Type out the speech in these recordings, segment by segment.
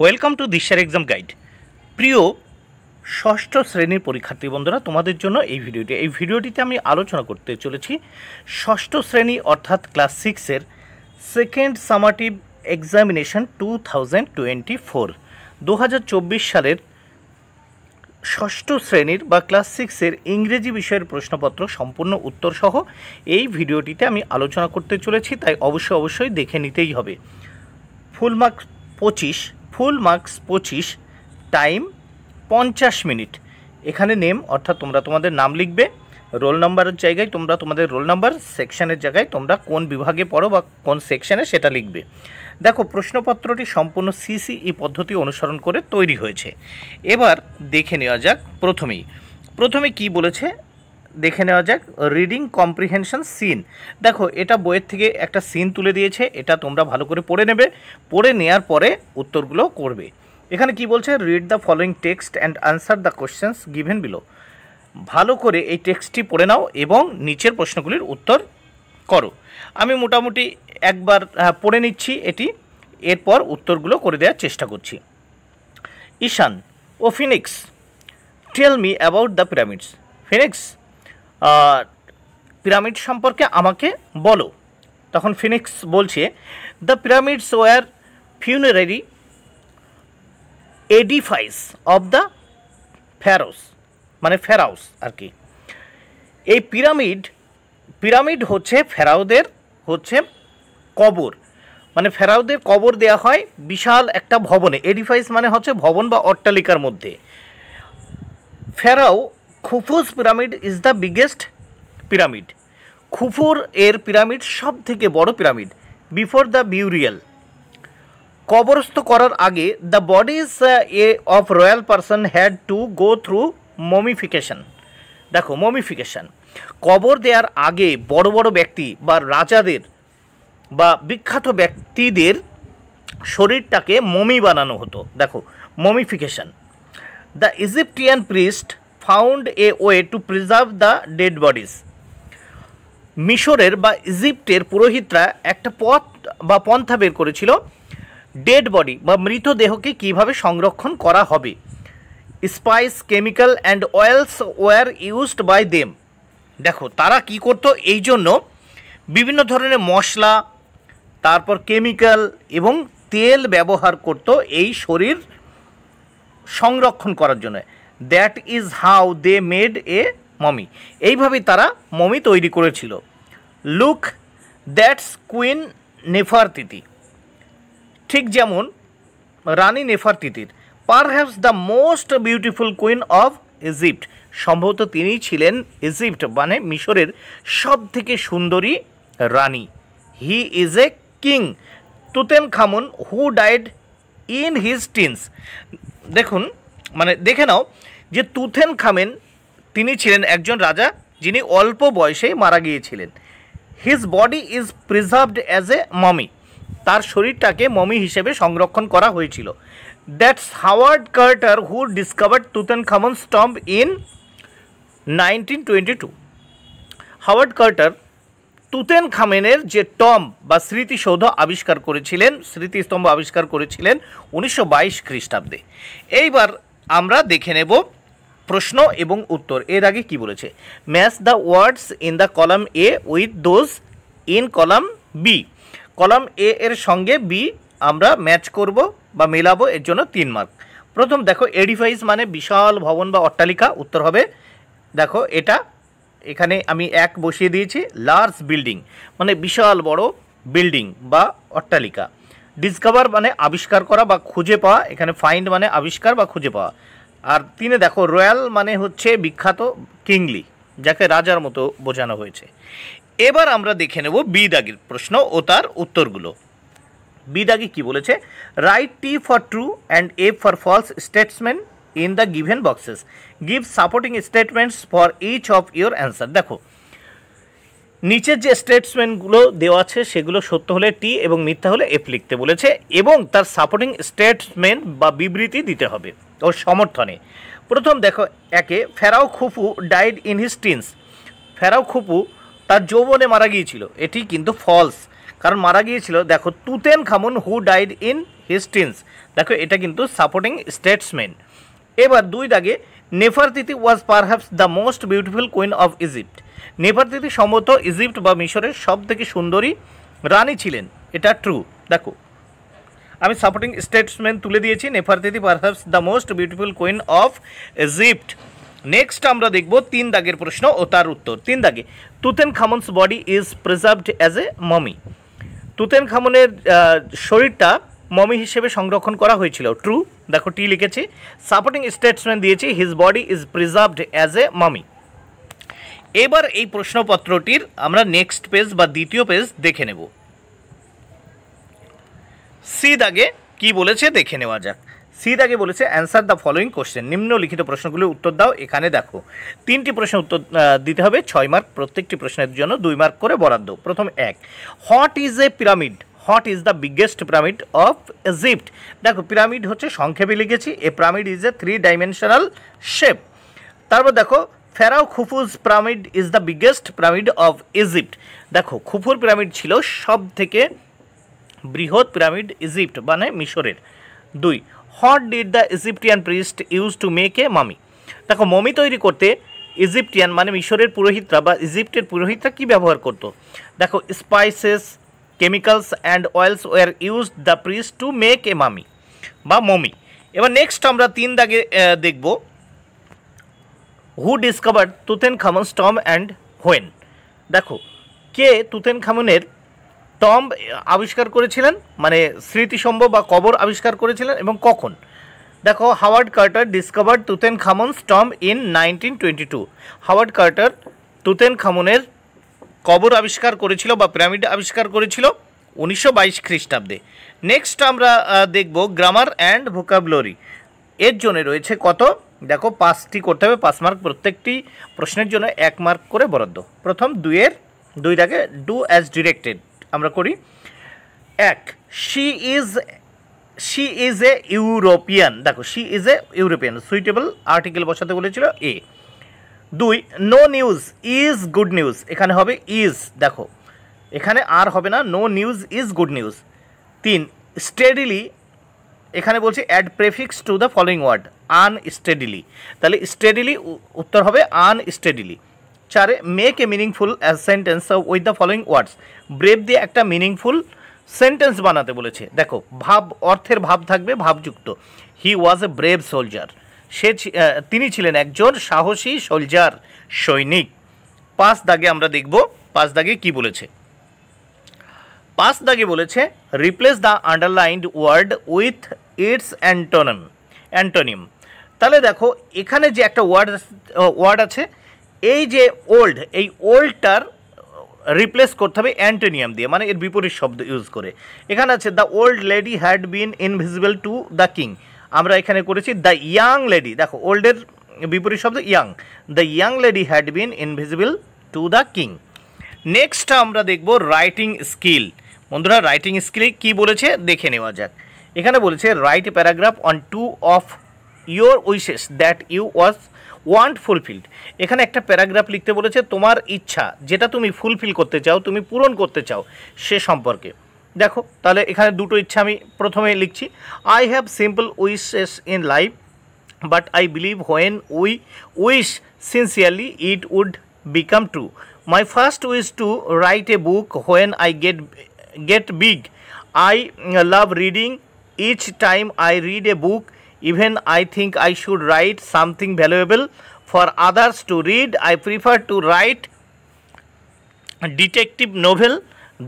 Welcome to দিশার exam guide. প্রিয় ষষ্ঠ শ্রেণীর পরীক্ষার্থী বন্ধুরা, তোমাদের জন্য এই ভিডিওটিতে আমি আলোচনা করতে চলেছি ষষ্ঠ শ্রেণী অর্থাৎ ক্লাস 6-এর সেকেন্ড সামাটিভ এক্সামিনেশন 2024 সালের ষষ্ঠ শ্রেণীর বা ক্লাস 6-এর ইংরেজি বিষয়ের প্রশ্নপত্র সম্পূর্ণ উত্তর সহ এই ভিডিওটিতে আমি আলোচনা করতে চলেছি, তাই অবশ্যই দেখে নিতেই হবে। Full marks 25, time 50 minute. এখানে নেম অর্থাৎ তোমরা তোমাদের নাম লিখবে, রোল নাম্বারের জায়গায় তোমরা তোমাদের রোল নাম্বার, সেকশনের জায়গায় তোমরা কোন বিভাগে পড়ো বা কোন সেকশনে সেটা লিখবে। দেখো, প্রশ্নপত্রটি সম্পূর্ণ সিসিই পদ্ধতি অনুসরণ করে তৈরি হয়েছে। এবার দেখে নেওয়া যাক। প্রথমে কি বলেছে দেখে নেওয়া যাক। Reading comprehension seen. দেখো, এটা বইয়ের থেকে একটা সিন তুলে দিয়েছে, এটা তোমরা ভালো করে পড়ে নেবে। পড়ে নেওয়ার পরে উত্তরগুলো করবে। এখানে কি বলছে? Read the following text and answer the questions given below. ভালো করে এই টেক্সটটি পড়ে নাও এবং নিচের প্রশ্নগুলির উত্তর করো। আমি মোটামুটি একবার পড়ে নিচ্ছি এটি, এরপর উত্তরগুলো করে দেওয়ার চেষ্টা করছি। ঈশান ও Phoenix, tell me about the pyramids. Phoenix, pyramid সম্পর্কে আমাকে বলো। তখন ফিনিক্স বলছে, the pyramids were funerary edifice of the pharaohs, মানে ফেরাউস আর কি। এই পিরামিড হচ্ছে ফেরাউদের কবর, মানে ফেরাউদের কবর দেয়া হয় বিশাল একটা ভবনে। এডিফাইস মানে হচ্ছে ভবন বা অট্টালিকার মধ্যে। Pharaoh Khufu's pyramid is the biggest pyramid. খুফুর এর পিরামিড সব থেকে বড় পিরামিড। বিফোর দ্য বিউরিয়াল, কবরস্থ করার আগে, the bodies of royal person had to go through mummification. দেখো, মমিফিকেশন, কবর দেওয়ার আগে বড় বড় ব্যক্তি বা রাজাদের বা বিখ্যাত ব্যক্তিদের শরীরটাকে মমি বানানো হতো। দেখো, mummification. The Egyptian priest found a way to preserve the dead bodies. মিশরের বা ইজিপ্টের পুরোহিতরা একটা পথ বা পন্থা বের করেছিল ডেড বডি বা মৃতদেহকে কীভাবে সংরক্ষণ করা হবে। Spice, chemical and oils were used by them. দেখো, তারা কি করতো? এই জন্য বিভিন্ন ধরনের মশলা, তারপর কেমিক্যাল এবং তেল ব্যবহার করত এই শরীর সংরক্ষণ করার জন্য। That is how they made a mummy. এইভাবেই তারা মমি তৈরি করেছিল। Look, that's queen Nefertiti. ঠিক যেমন রানী নেফারতিতির। Perhaps the most beautiful queen of Egypt. সম্ভবত তিনি ছিলেন ইজিপ্ট মানে মিশরের সব থেকে সুন্দরী রানী। He is a king Tutankhamun who died in his teens. দেখুন, মানে দেখে নাও যে তুতেনখামেন তিনি ছিলেন একজন রাজা যিনি অল্প বয়সেই মারা গিয়েছিলেন। His body is preserved as a mummy. তার শরীরটাকে মমি হিসেবে সংরক্ষণ করা হয়েছিল। That's Howard Carter who discovered Tutankhamun's tomb in 1922। Howard Carter তুতেনখামেনের যে টম্ব বা স্মৃতিসৌধ আবিষ্কার করেছিলেন, স্মৃতিস্তম্ভ আবিষ্কার করেছিলেন 1922 খ্রিস্টাব্দে। এইবার আমরা দেখে নেব প্রশ্ন এবং উত্তর। এর আগে কি বলেছে? Match the words in the column A with those in column B. Column A এর সঙ্গে বি আমরা ম্যাচ করব বা মেলাবো, এর জন্য 3 মার্ক। প্রথম দেখো, এডিফাইস মানে বিশাল ভবন বা অট্টালিকা, উত্তর হবে দেখো এটা, এখানে আমি 1 বসিয়ে দিয়েছি। লার্জ বিল্ডিং মানে বিশাল বড় বিল্ডিং বা অট্টালিকা। ডিসকভার মানে আবিষ্কার করা বা খুঁজে পাওয়া, এখানে ফাইন্ড মানে আবিষ্কার বা খুঁজে পাওয়া। আর 3 দেখো, রয়্যাল মানে হচ্ছে বিখ্যাত, কিংলি যাকে রাজার মতো বোঝানো হয়েছে। এবার আমরা দেখে নেব বি দাগের প্রশ্ন ও তার উত্তরগুলো। বি দাগে কি বলেছে? Write T for true and F for false statements in the given boxes. Give supporting statements for each of your answer. দেখো, নিচের যে স্টেটসমেন্টগুলো দেওয়া আছে সেগুলো সত্য হলে টি এবং মিথ্যা হলে এফ লিখতে বলেছে এবং তার সাপোর্টিং স্টেটমেন্ট বা বিবৃতি দিতে হবে ওর সমর্থনে। প্রথম দেখো, একে, pharaoh Khufu died in his teens. Pharaoh Khufu তার যৌবনে মারা গিয়েছিল, এটি কিন্তু ফলস, কারণ মারা গিয়েছিল। দেখো তুতেনখামুন who died in his teens, দেখো এটা কিন্তু সাপোর্টিং স্টেটসম্যান। এবার 2 দাগে নেফারতিতি ওয়াজ perhaps the most beautiful queen of Egypt, নেফারতিতি সম্ভবত ইজিপ্ট বা মিশরের সব থেকে সুন্দরী রানী ছিলেন, এটা ট্রু। দেখো আমি সাপোর্টিং স্টেটসম্যান তুলে দিয়েছি, নেফারতিতি perhaps the most beautiful queen of Egypt. Next আমরা দেখব 3 দাগের প্রশ্ন ও তার উত্তর। 3 দাগে Tutankhamun's body is preserved as a mummy, তুতেনখামুনের শরীরটা মমি হিসেবে সংরক্ষণ করা হয়েছিল, ট্রু। দেখো টি লিখেছি। সাপোর্টিং স্টেটসম্যান দিয়েছি his body is preserved as a mummy. এবার এই প্রশ্নপত্রটির আমরা নেক্সট পেজ বা দ্বিতীয় পেজ দেখে নেব। সি দাগে কি বলেছে দেখে নেওয়া যাক। সি দাগে বলেছে অ্যান্সার দ্য ফলোয়িং কোশ্চেন, নিম্নলিখিত প্রশ্নগুলির উত্তর দাও। এখানে দেখো 3টি প্রশ্নের উত্তর দিতে হবে, 6 মার্ক, প্রত্যেকটি প্রশ্নের জন্য 2 মার্ক করে বরাদ্দ। প্রথম 1, what is a pyramid, what is the biggest pyramid of Egypt. দেখো পিরামিড হচ্ছে সংক্ষেপে লিখেছি, a pyramid is a 3 dimensional shape. তারপর দেখো pharaoh Khufu's pyramid is the biggest pyramid of Egypt. দেখো খুফুর পিরামিড ছিল সব থেকে বৃহৎ পিরামিড ইজিপ্ট মানে মিশরের। 2, what did the Egyptian priest use to make a মামি। দেখো মমি তৈরি করতে ইজিপ্টিয়ান মানে মিশরের পুরোহিতরা বা ইজিপ্টের পুরোহিতরা কী ব্যবহার করতো। দেখো spices, chemicals and oils were use the priest to make a mummy বা মমি। এবার নেক্সট আমরা 3 দাগে দেখব who discovered Tutankhamun's tomb and when. দেখো কে তুতেনখামুনের টম্ব আবিষ্কার করেছিলেন, মানে স্মৃতিস্তম্ভ বা কবর আবিষ্কার করেছিলেন এবং কখন। দেখো Howard Carter discovered Tutankhamun's tomb in 1922, Howard Carter তুতেনখামুনের কবর আবিষ্কার করেছিল বা পিরামিড আবিষ্কার করেছিল 1922 খ্রিস্টাব্দে। নেক্সট আমরা দেখব গ্রামার অ্যান্ড ভোকাবুলারি, এর জন্য রয়েছে কত, দেখো 5টি করতে হবে, 5 মার্ক, প্রত্যেকটি প্রশ্নের জন্য 1 মার্ক করে বরাদ্দ। প্রথম 2 দাগে ডু অ্যাজ ডিরেক্টেড আমরা করি। 1, শি ইজ এ ইউরোপিয়ান, দেখো she is a European, suitable article বসাতে বলেছিল a. 2, no news is good news, এখানে হবে ইজ, দেখো এখানে আর হবে না, no news is good news. 3, steadily, এখানে বলছে add prefix to the following word, unsteadily, তাহলে স্টেডিলি উত্তর হবে unsteadily. 4, make a meaningful sentence with the following words, brave দিয়ে একটা মিনিংফুল সেন্টেন্স বানাতে বলেছে। দেখো ভাব, অর্থের ভাব থাকবে ভাবযুক্ত, হি ওয়াজ এ ব্রেভ সোলজার, তিনি ছিলেন একজন সাহসী সোলজার, সৈনিক। 5 দাগে আমরা দেখব 5 দাগে কি বলেছে। 5 দাগে বলেছে replace the underlined word with its antonym. তাহলে দেখো এখানে যে একটা ওয়ার্ড আছে, এই যে ওল্ড, এই ওল্ডটার রিপ্লেস করতে হবে অ্যান্টোনিয়াম দিয়ে, মানে এর বিপরীত শব্দ ইউজ করে। এখানে আছে the old lady had been invisible to the king, আমরা এখানে করেছি দ্য ইয়াং লেডি, দেখো ওল্ডের বিপরীত শব্দ young, the young lady had been invisible to the king. Next আমরা দেখব রাইটিং স্কিল। বন্ধুরা রাইটিং স্কিলে কি বলেছে দেখে নেওয়া যাক। এখানে বলেছে write a paragraph on 2 of your wishes that you want fulfilled. এখানে একটা প্যারাগ্রাফ লিখতে বলেছে তোমার ইচ্ছা, যেটা তুমি ফুলফিল করতে চাও, তুমি পূরণ করতে চাও সে সম্পর্কে। দেখো তাহলে এখানে 2টো ইচ্ছা আমি প্রথমে লিখছি। I have simple wishes in life but I believe when we wish sincerely it would become true. My first wish to write a book when I get big. I love reading. Each time I read a book, even I think I should write something valuable for others to read. I prefer to write detective novel.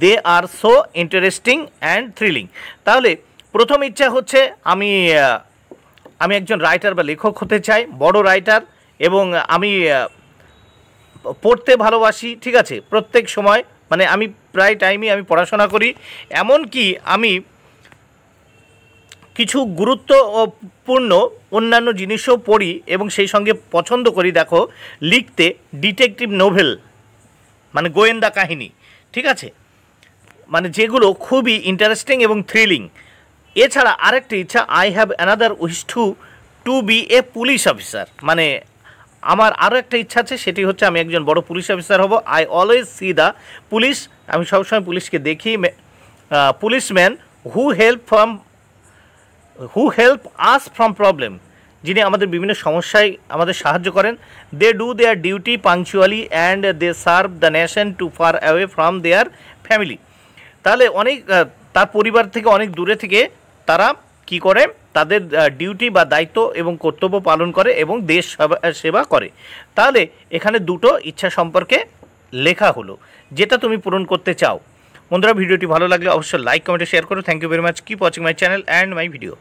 They are so interesting and thrilling. তাহলে প্রথম ইচ্ছা হচ্ছে আমি একজন writer বা লেখক হতে চাই, বড় রাইটার, এবং আমি পড়তে ভালোবাসি, ঠিক আছে, প্রত্যেক সময়, মানে আমি প্রায় টাইমই আমি পড়াশোনা করি, এমনকি আমি কিছু গুরুত্বপূর্ণ অন্যান্য জিনিসও পড়ি এবং সেই সঙ্গে পছন্দ করি, দেখো লিখতে ডিটেকটিভ নোভেল মানে গোয়েন্দা কাহিনী, ঠিক আছে, মানে যেগুলো খুবই ইন্টারেস্টিং এবং থ্রিলিং। এছাড়া আরেকটি ইচ্ছা, I have another wish to be a police officer, মানে আমার আরও একটা ইচ্ছা আছে, সেটি হচ্ছে আমি একজন বড় পুলিশ অফিসার হব। I always see the police, আমি সবসময় পুলিশকে দেখি, policeman who help us from problem, যিনি আমাদের বিভিন্ন সমস্যায় আমাদের সাহায্য করেন। They do their duty punctually and they serve the nation to far away from their family. তাহলে অনেক তার পরিবার থেকে অনেক দূরে থেকে তারা কি করে, তাদের ডিউটি বা দায়িত্ব এবং কর্তব্য পালন করে এবং দেশ সেবা করে। তাহলে এখানে দুটো ইচ্ছা সম্পর্কে লেখা হলো, যেটা তুমি পূরণ করতে চাও। বন্ধুরা, ভিডিওটি ভালো লাগলে অবশ্যই লাইক কমেন্টে শেয়ার করো। Thank you very much, keep watching my channel and my video.